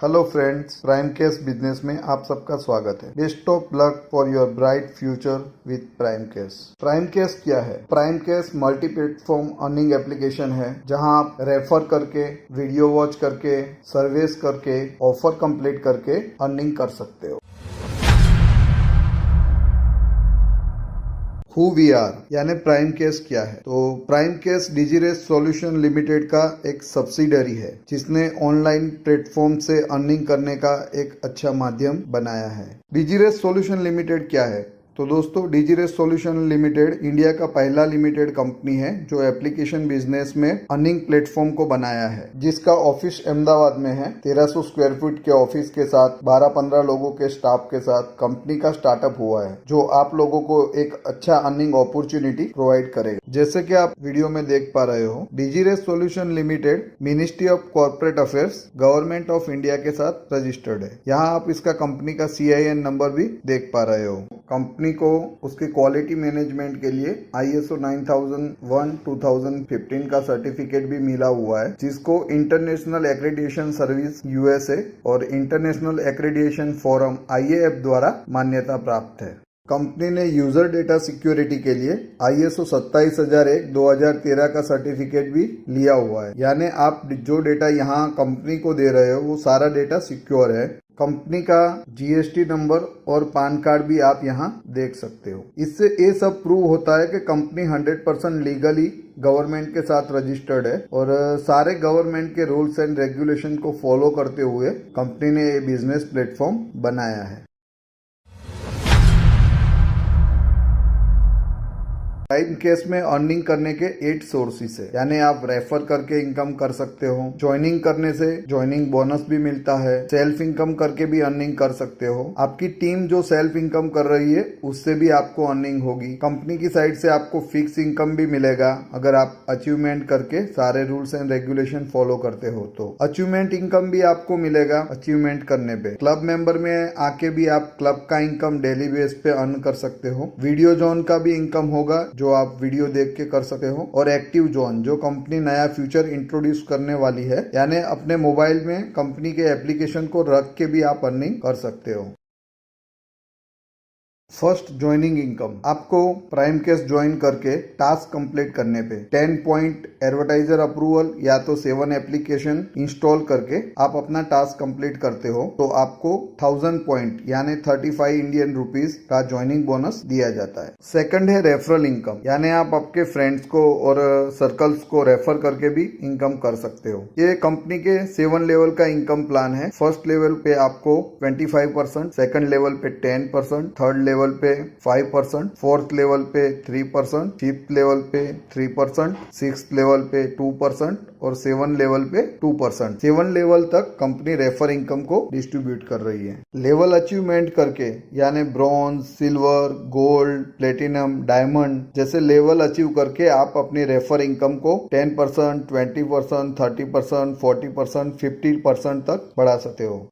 Hello friends, prime case business में आप सबका स्वागत है। Best of luck for your bright future with prime case. Prime case क्या है? Prime case multi platform earning application है जहां आप रेफर करके, वीडियो वॉच करके, सर्विस करके, ऑफर कंप्लीट करके अर्निंग कर सकते हो। हु वी आर यानी प्राइम केस क्या है? तो प्राइम केस डिजीरेस सॉल्यूशन लिमिटेड का एक सब्सिडरी है जिसने ऑनलाइन प्लेटफॉर्म से अर्निंग करने का एक अच्छा माध्यम बनाया है। डिजीरेस सॉल्यूशन लिमिटेड क्या है? तो दोस्तों, डिजीरेस सॉल्यूशन लिमिटेड इंडिया का पहला लिमिटेड कंपनी है जो एप्लीकेशन बिजनेस में अर्निंग प्लेटफॉर्म को बनाया है, जिसका ऑफिस अहमदाबाद में है। 1300 स्क्वायर फीट के ऑफिस के साथ 12-15 लोगों के स्टाफ के साथ कंपनी का स्टार्टअप हुआ है जो आप लोगों को एक अच्छा अर्निंग अपॉर्चुनिटी प्रोवाइड करेगा। जैसे कि आप वीडियो में देख पा रहे हो, डिजीरेस solution limited ministry of corporate affairs, government of India के साथ रजिस्टर्ड है। यहाँ आप इसका कंपनी का CIN नंबर भी देख पा रहे हो। कंपनी को उसके क्वालिटी मैनेजमेंट के लिए ISO 9001-2015 का सर्टिफिकेट भी मिला हुआ है, जिसको इंटरनेशनल एक्रेडिटेशन सर्विस USA और इंटरनेशनल एक्रेडिटेशन फोरम IAF द्वारा मान्यता प्राप्त है। कंपनी ने यूजर डेटा सिक्योरिटी के लिए ISO 27001-2013 का सर्टिफिकेट भी लिया हुआ है। यानी आप जो डेटा यहाँ कंपनी को दे रहे हो वो सारा डेटा सिक्योर है। कंपनी का GST नंबर और पान कार्ड भी आप यहाँ देख सकते हो। इससे ये सब प्रूव होता है कि कंपनी 100% लीगली गवर्नमेंट के साथ रजिस्टर्ड है और सारे गवर्नमेंट के रूल्स एंड रेगुलेशन को फॉलो करते हुए कंपनी ने ये बिजनेस प्लेटफॉर्म बनाया है। प्राइम केस में अर्निंग करने के 8 सोर्सेस है, यानी आप रेफर करके इनकम कर सकते हो, ज्वाइनिंग करने से ज्वाइनिंग बोनस भी मिलता है, सेल्फ इनकम करके भी अर्निंग कर सकते हो, आपकी टीम जो सेल्फ इनकम कर रही है उससे भी आपको अर्निंग होगी, कंपनी की साइड से आपको फिक्स इनकम भी मिलेगा अगर आप अचीवमेंट करके सारे रूल्स एंड रेगुलेशन फॉलो करते हो तो अचीवमेंट इनकम भी आपको मिलेगा अचीवमेंट करने पे। क्लब मेंबर में आके भी आप क्लब का इनकम डेली बेस पे अर्न कर सकते हो। वीडियो जोन का भी इनकम होगा जो आप वीडियो देख के कर सकते हो, और एक्टिव जोन जो कंपनी नया फीचर इंट्रोड्यूस करने वाली है, यानी अपने मोबाइल में कंपनी के एप्लीकेशन को रख के भी आप अर्निंग कर सकते हो। फर्स्ट ज्वाइनिंग इनकम, आपको प्राइम केस ज्वाइन करके टास्क कंप्लीट करने पे 10 पॉइंट एडवर्टाइजर अप्रूवल या तो 7 एप्लीकेशन इंस्टॉल करके आप अपना टास्क कंप्लीट करते हो तो आपको 1000 पॉइंट यानी 35 इंडियन रुपीज का ज्वाइनिंग बोनस दिया जाता है। सेकंड है रेफरल इनकम, यानी आप आपके फ्रेंड्स को और सर्कल्स को रेफर करके भी इनकम कर सकते हो। ये कंपनी के 7 लेवल का इनकम प्लान है। फर्स्ट लेवल पे आपको 25%, सेकंड लेवल पे 10%, थर्ड लेवल पे 5%, फोर्थ लेवल पे 3%, फिफ्थ लेवल पे 3%, सिक्स्थ लेवल पे 2% और 7 लेवल पे 2%। 7 लेवल तक कंपनी रेफर इनकम को डिस्ट्रीब्यूट कर रही है। लेवल अचीवमेंट करके यानी bronze, silver, gold, platinum, diamond जैसे लेवल अचीव करके आप अपनी रेफर इनकम को 10%, 20%, 30%, 40%, 50% तक बढ़ा सकते हो।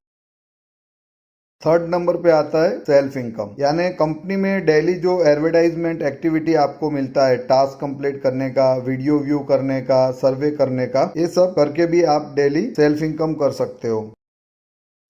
थर्ड नंबर पे आता है सेल्फ इनकम, यानी कंपनी में डेली जो एडवर्टाइजमेंट एक्टिविटी आपको मिलता है, टास्क कंप्लीट करने का, वीडियो व्यू करने का, सर्वे करने का, ये सब करके भी आप डेली सेल्फ इनकम कर सकते हो।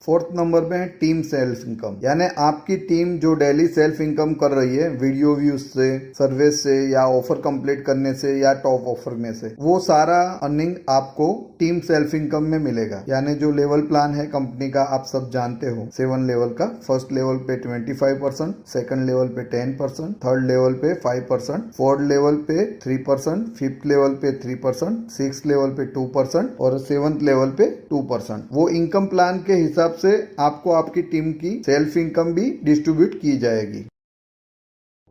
फोर्थ नंबर पे है टीम सेल्फ इनकम, यानी आपकी टीम जो डेली सेल्फ इनकम कर रही है वीडियो व्यूज से, सर्विस से या ऑफर कंप्लीट करने से या टॉप ऑफर में से, वो सारा अर्निंग आपको टीम सेल्फ इनकम में मिलेगा। यानी जो लेवल प्लान है कंपनी का आप सब जानते हो 7 लेवल का। फर्स्ट लेवल पे 25%, सेकंड लेवल पे 10%, थर्ड लेवल पे 5%, फोर्थ लेवल पे 3%, फिफ्थ लेवल पे 3%, सिक्स्थ लेवल पे 2% और 7th लेवल पे 2%। वो इनकम प्लान के हिसाब से आपको आपकी टीम की सेल्फ इनकम भी डिस्ट्रीब्यूट की जाएगी।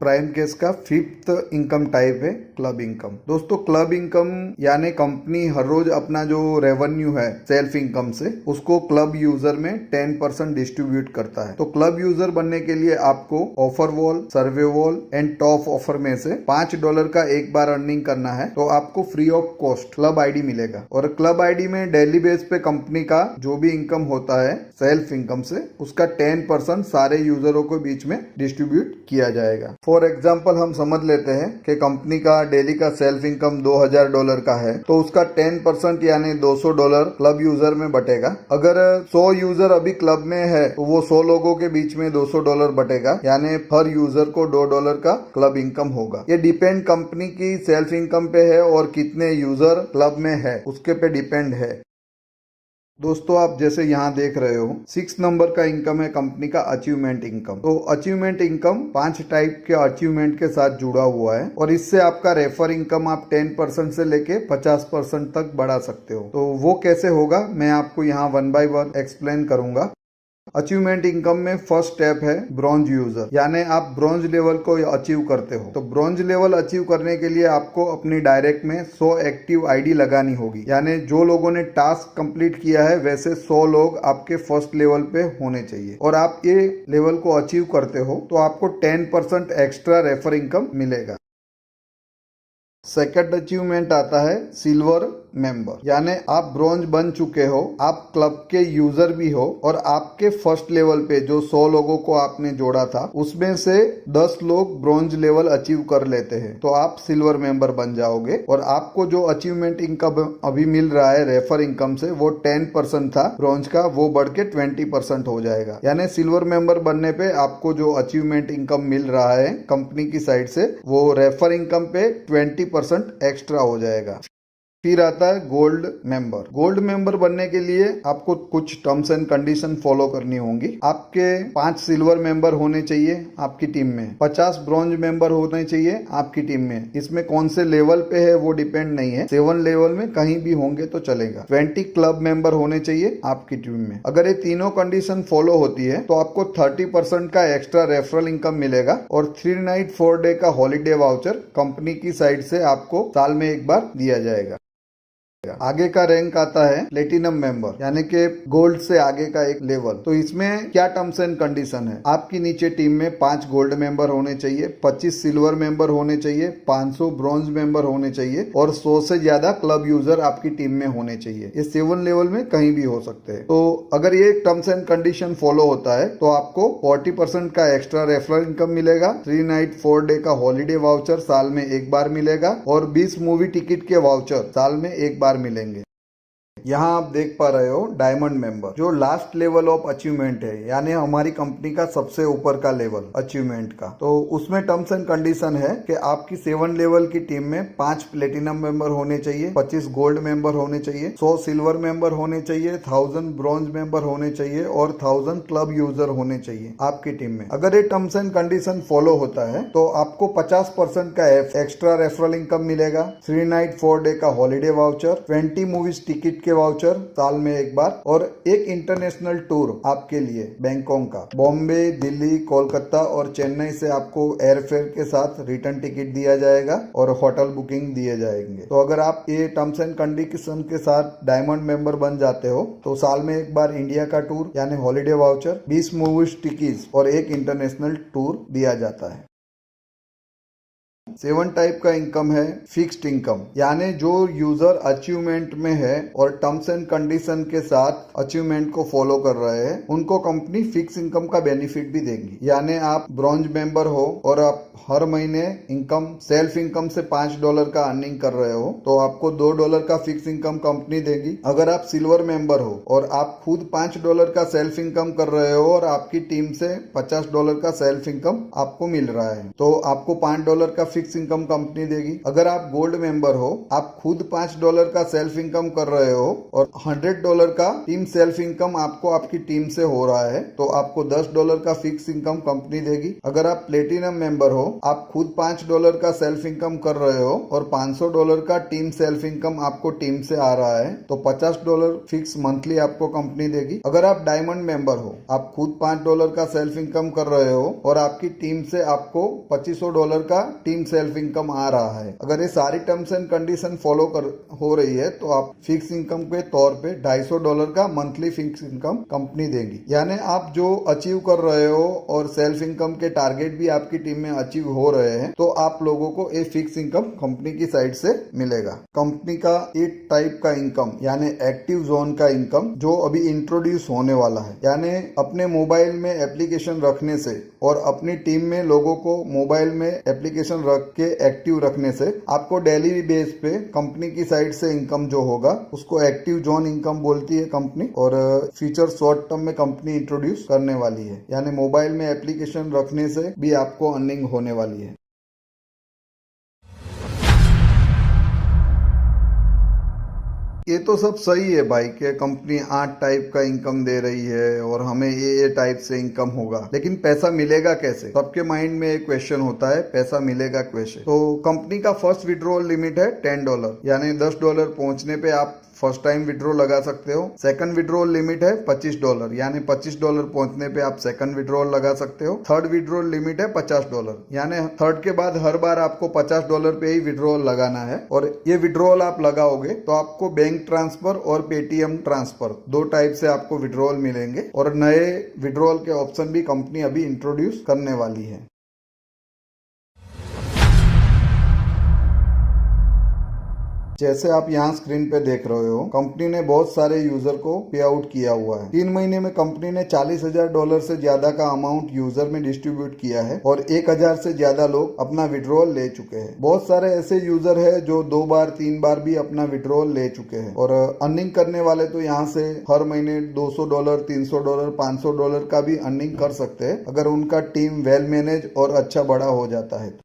प्राइम केस का फिफ्थ इनकम टाइप है क्लब इनकम। दोस्तों, क्लब इनकम यानी कंपनी हर रोज अपना जो रेवेन्यू है सेल्फ इनकम से उसको क्लब यूजर में 10% डिस्ट्रीब्यूट करता है। तो क्लब यूजर बनने के लिए आपको offer wall, survey wall and top offer में से $5 का एक बार अर्निंग करना है तो आपको free of cost club ID मिलेगा, और क्लब आईडी में डेली बेस पे कंपनी का जो भी इनकम होता है सेल्फ इनकम से उसका 10% सारे यूजरों के बीच में डिस्ट्रीब्यूट किया जाएगा। फॉर एग्जाम्पल हम समझ लेते हैं कि कंपनी का डेली का सेल्फ इनकम $2000 का है, तो उसका 10% यानी $200 क्लब यूजर में बटेगा। अगर 100 यूजर अभी क्लब में है तो वो 100 लोगों के बीच में $200 बटेगा, यानी हर यूजर को $2 का क्लब इनकम होगा। ये डिपेंड कंपनी की सेल्फ इनकम पे है और कितने यूजर क्लब में है उसके पे डिपेंड है। दोस्तों, आप जैसे यहाँ देख रहे हो 6 नंबर का इनकम है कंपनी का अचीवमेंट इनकम। तो अचीवमेंट इनकम 5 टाइप के अचीवमेंट के साथ जुड़ा हुआ है और इससे आपका रेफर इनकम आप 10% से लेके 50% तक बढ़ा सकते हो। तो वो कैसे होगा मैं आपको यहाँ 1 बाय 1 एक्सप्लेन करूंगा। अचीवमेंट इनकम में फर्स्ट स्टेप है ब्रॉन्ज यूजर, यानी आप ब्रॉन्ज लेवल को अचीव करते हो। तो ब्रॉन्ज लेवल अचीव करने के लिए आपको अपनी डायरेक्ट में 100 एक्टिव आईडी लगानी होगी, यानी जो लोगों ने टास्क कंप्लीट किया है वैसे 100 लोग आपके फर्स्ट लेवल पे होने चाहिए। और आप ये लेवल को अचीव करते हो तो आपको 10% एक्स्ट्रा रेफर इनकम मिलेगा। सेकंड अचीवमेंट आता है सिल्वर मेंबर, यानी आप ब्रॉन्ज बन चुके हो, आप क्लब के यूजर भी हो और आपके फर्स्ट लेवल पे जो 100 लोगों को आपने जोड़ा था उसमें से 10 लोग ब्रॉन्ज लेवल अचीव कर लेते हैं तो आप सिल्वर मेंबर बन जाओगे और आपको जो अचीवमेंट इनकम अभी मिल रहा है रेफर इनकम से वो 10% था ब्रॉन्ज का, वो बढ़ के 20% हो जाएगा। यानी सिल्वर मेंबर बनने पे आपको जो अचीवमेंट इनकम मिल रहा है कंपनी की साइड से वो रेफर इनकम पे 20% एक्स्ट्रा हो जाएगा। फिर आता है गोल्ड मेंबर। गोल्ड मेंबर बनने के लिए आपको कुछ टर्म्स एंड कंडीशन फॉलो करनी होंगी। आपके 5 सिल्वर मेंबर होने चाहिए आपकी टीम में, 50 ब्रॉन्ज मेंबर होने चाहिए आपकी टीम में। इसमें कौन से लेवल पे है वो डिपेंड नहीं है, 7 लेवल में कहीं भी होंगे तो चलेगा। 20 क्लब मेंबर होने चाहिए आपकी टीम में। अगर ये तीनों कंडीशन फॉलो होती है तो आपको 30% का एक्स्ट्रा रेफरल इनकम मिलेगा और 3 नाइट 4 डे का हॉलीडे वाउचर कंपनी की साइड से आपको साल में एक बार दिया जाएगा। आगे का रैंक आता है प्लेटिनम मेंबर, यानी कि गोल्ड से आगे का एक लेवल। तो इसमें क्या टर्म्स एंड कंडीशन है, आपकी नीचे टीम में 5 गोल्ड मेंबर होने चाहिए, 25 सिल्वर मेंबर होने चाहिए, 500 ब्रॉन्ज मेंबर होने चाहिए और 100 से ज्यादा क्लब यूजर आपकी टीम में होने चाहिए। ये 7 लेवल में कहीं भी हो सकते हैं। तो अगर ये टर्म्स एंड कंडीशन फॉलो होता है तो आपको 40% का एक्स्ट्रा रेफरल इनकम मिलेगा, 3 नाइट 4 डे का हॉलीडे वाउचर साल में एक बार मिलेगा और 20 मूवी टिकट के वाउचर साल में एक बार मिलेंगे। यहाँ आप देख पा रहे हो डायमंड मेंबर, जो लास्ट लेवल ऑफ अचीवमेंट है, यानी हमारी कंपनी का सबसे ऊपर का लेवल अचीवमेंट का। तो उसमें टर्म्स एंड कंडीशन है कि आपकी 7 लेवल की टीम में 5 प्लेटिनम मेंबर होने चाहिए, 25 गोल्ड मेंबर होने चाहिए, 100 सिल्वर मेंबर होने चाहिए, 1000 ब्रॉन्ज मेंबर होने चाहिए और 1000 क्लब यूजर होने चाहिए आपकी टीम में। अगर ये टर्म्स एंड कंडीशन फॉलो होता है तो आपको 50% का एक्स्ट्रा रेफरल इनकम मिलेगा, 3 नाइट 4 डे का हॉलीडे वाउचर, 20 मूवीज टिकट के वाउचर साल में एक बार और एक इंटरनेशनल टूर आपके लिए बैंकॉक का, बॉम्बे, दिल्ली, कोलकाता और चेन्नई से आपको एयरफेयर के साथ रिटर्न टिकट दिया जाएगा और होटल बुकिंग दिए जाएंगे। तो अगर आप ये टर्म्स एंड कंडीशन के साथ डायमंड मेंबर बन जाते हो तो साल में एक बार इंडिया का टूर यानी हॉलीडे वाउचर, 20 मूवीज टिकट और एक इंटरनेशनल टूर दिया जाता है। 7 टाइप का इनकम है फिक्स्ड इनकम, यानी जो यूजर अचीवमेंट में है और टर्म्स एंड कंडीशन के साथ अचीवमेंट को फॉलो कर रहे हैं उनको कंपनी फिक्स इनकम का बेनिफिट भी देगी। यानी आप ब्रॉन्ज मेंबर हो और आप हर महीने इनकम सेल्फ इनकम से $5 का अर्निंग कर रहे हो तो आपको $2 का फिक्स इनकम कंपनी देगी। अगर आप सिल्वर मेंबर हो और आप खुद $5 का सेल्फ इनकम कर रहे हो और आपकी टीम से $50 का सेल्फ इनकम आपको मिल रहा है तो आपको $5 का फिक्स इनकम कंपनी देगी। अगर आप गोल्ड मेंबर हो, आप खुद $5 का सेल्फ इनकम कर रहे हो और $100 का टीम सेल्फ इनकम आपको आपकी टीम से हो रहा है तो आपको $10 का फिक्स इनकम कंपनी देगी। अगर आप प्लेटिनम मेंबर हो, आप खुद $5 का सेल्फ इनकम कर रहे हो और $500 का टीम सेल्फ इनकम आपको टीम से आ रहा है तो $50 फिक्स मंथली आपको कंपनी देगी। अगर आप डायमंड मेंबर हो, आप खुद $5 का सेल्फ इनकम कर रहे हो और आपकी टीम से आपको $2500 का टीम सेल्फ इनकम आ रहा है। अगर ये सारी टर्म्स एंड कंडीशन फॉलो हो रही है तो आप फिक्स इनकम के तौर पे $250 का मंथली फिक्स इनकम कंपनी देगी। यानी आप जो अचीव कर रहे हो और सेल्फ इनकम के टारगेट भी आपकी टीम में अचीव हो रहे हैं तो आप लोगों को एक फिक्स इनकम कंपनी की साइड से मिलेगा। कंपनी का एक टाइप का इनकम यानी एक्टिव जोन का इनकम जो अभी इंट्रोड्यूस होने वाला है, यानी अपने मोबाइल में एप्लीकेशन रखने से और अपनी टीम में लोगों को मोबाइल में एप्लीकेशन रख के एक्टिव रखने से आपको डेली बेस पे कंपनी की साइड से इनकम जो होगा उसको एक्टिव जोन इनकम बोलती है कंपनी। और फ्यूचर शॉर्ट टर्म में कंपनी इंट्रोड्यूस करने वाली है, यानी मोबाइल में एप्लीकेशन रखने से भी आपको अर्निंग होने वाली है। ये तो सब सही है भाई कि कंपनी 8 टाइप का इनकम दे रही है और हमें ये टाइप से इनकम होगा, लेकिन पैसा मिलेगा कैसे? सबके माइंड में एक क्वेश्चन होता है, पैसा मिलेगा कैसे? तो कंपनी का फर्स्ट विड्रॉल लिमिट है $10, यानी $10 पहुंचने पे आप फर्स्ट टाइम विड्रॉ लगा सकते हो। सेकंड विड्रॉल लिमिट है $25, यानी $25 पहुंचने पे आप सेकंड विड्रॉल लगा सकते हो। थर्ड विड्रॉल लिमिट है $50, यानी थर्ड के बाद हर बार आपको $50 पे ही विड्रॉल लगाना है। और ये विड्रॉल आप लगाओगे तो आपको बैंक ट्रांसफर और पेटीएम ट्रांसफर 2 टाइप से आपको विड्रॉल मिलेंगे। और नए विड्रॉल के ऑप्शन भी कंपनी अभी इंट्रोड्यूस करने वाली है। जैसे आप यहाँ स्क्रीन पे देख रहे हो, कंपनी ने बहुत सारे यूजर को पे आउट किया हुआ है। 3 महीने में कंपनी ने $40,000 से ज्यादा का अमाउंट यूजर में डिस्ट्रीब्यूट किया है और 1,000 से ज्यादा लोग अपना विड्रॉल ले चुके हैं। बहुत सारे ऐसे यूजर है जो 2 बार 3 बार भी अपना विड्रॉल ले चुके हैं। और अर्निंग करने वाले तो यहाँ से हर महीने $200, $300, $500 का भी अर्निंग कर सकते हैं अगर उनका टीम वेल मैनेज और अच्छा बड़ा हो जाता है।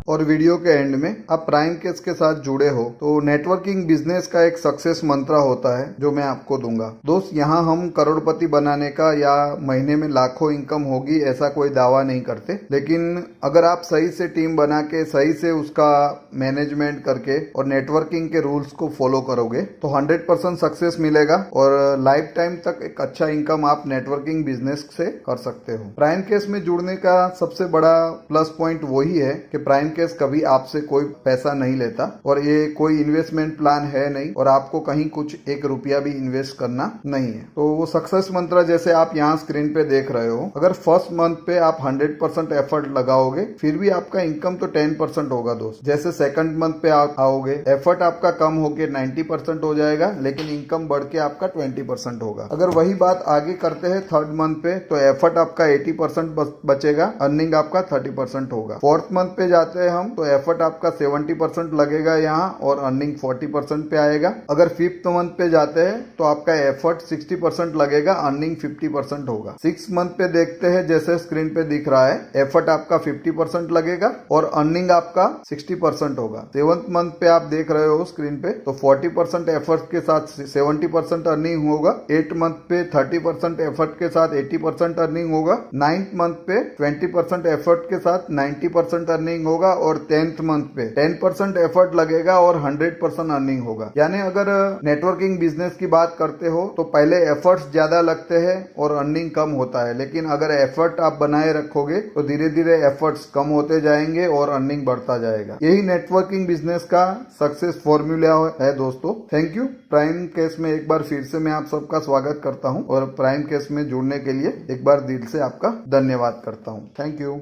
और वीडियो के एंड में आप प्राइम केस के साथ जुड़े हो तो नेटवर्किंग बिजनेस का एक सक्सेस मंत्र होता है जो मैं आपको दूंगा। दोस्त, यहाँ हम करोड़पति बनाने का या महीने में लाखों इनकम होगी ऐसा कोई दावा नहीं करते, लेकिन अगर आप सही से टीम बना के सही से उसका मैनेजमेंट करके और नेटवर्किंग के रूल्स को फॉलो करोगे तो 100% सक्सेस मिलेगा और लाइफ टाइम तक एक अच्छा इनकम आप नेटवर्किंग बिजनेस से कर सकते हो। प्राइम केस में जुड़ने का सबसे बड़ा प्लस पॉइंट वही है कि प्राइम केस कभी आपसे कोई पैसा नहीं लेता और ये कोई इन्वेस्टमेंट प्लान है नहीं और आपको कहीं कुछ ₹1 भी इन्वेस्ट करना नहीं है। तो वो सक्सेस मंत्र जैसे आप यहाँ स्क्रीन पे देख रहे हो, अगर फर्स्ट मंथ पे आप 100% एफर्ट लगाओगे फिर भी आपका इनकम तो 10% होगा दोस्त। जैसे सेकंड मंथ पे आप आओगे, एफर्ट आपका कम होके 90% हो जाएगा लेकिन इनकम बढ़ के आपका 20% होगा। अगर वही बात आगे करते हैं थर्ड मंथ पे तो एफर्ट आपका 80% बचेगा, अर्निंग आपका 30% होगा। फोर्थ मंथ पे जाते हैं हम तो एफर्ट आपका 70% लगेगा यहाँ और अर्निंग 40% पे आएगा। अगर फिफ्थ मंथ पे जाते हैं तो आपका एफर्ट 60% लगेगा, अर्निंग 50% होगा। 6 मंथ पे देखते हैं जैसे स्क्रीन पे दिख रहा है, एफर्ट आपका 50% लगेगा और अर्निंग आपका 60% होगा। 7th मंथ पे आप देख रहे हो स्क्रीन पे तो 40% एफर्ट के साथ 70% अर्निंग होगा। 8th मंथ पे 30% एफर्ट के साथ 80% अर्निंग होगा। 9th मंथ पे 20% एफर्ट के साथ 90% अर्निंग होगा और 10th मंथ पे 10% एफर्ट लगेगा और 100% अर्निंग होगा। यानी अगर नेटवर्किंग बिजनेस की बात करते हो तो पहले एफर्ट्स ज्यादा लगते हैं और अर्निंग कम होता है, लेकिन अगर एफर्ट आप बनाए रखोगे तो धीरे धीरे एफर्ट्स कम होते जाएंगे और अर्निंग बढ़ता जाएगा। यही नेटवर्किंग बिजनेस का सक्सेस फॉर्मूला है दोस्तों। Thank you. प्राइम केस में एक बार फिर से मैं आप सबका स्वागत करता हूं और प्राइम केस में जुड़ने के लिए एक बार दिल से आपका धन्यवाद करता हूं। Thank you.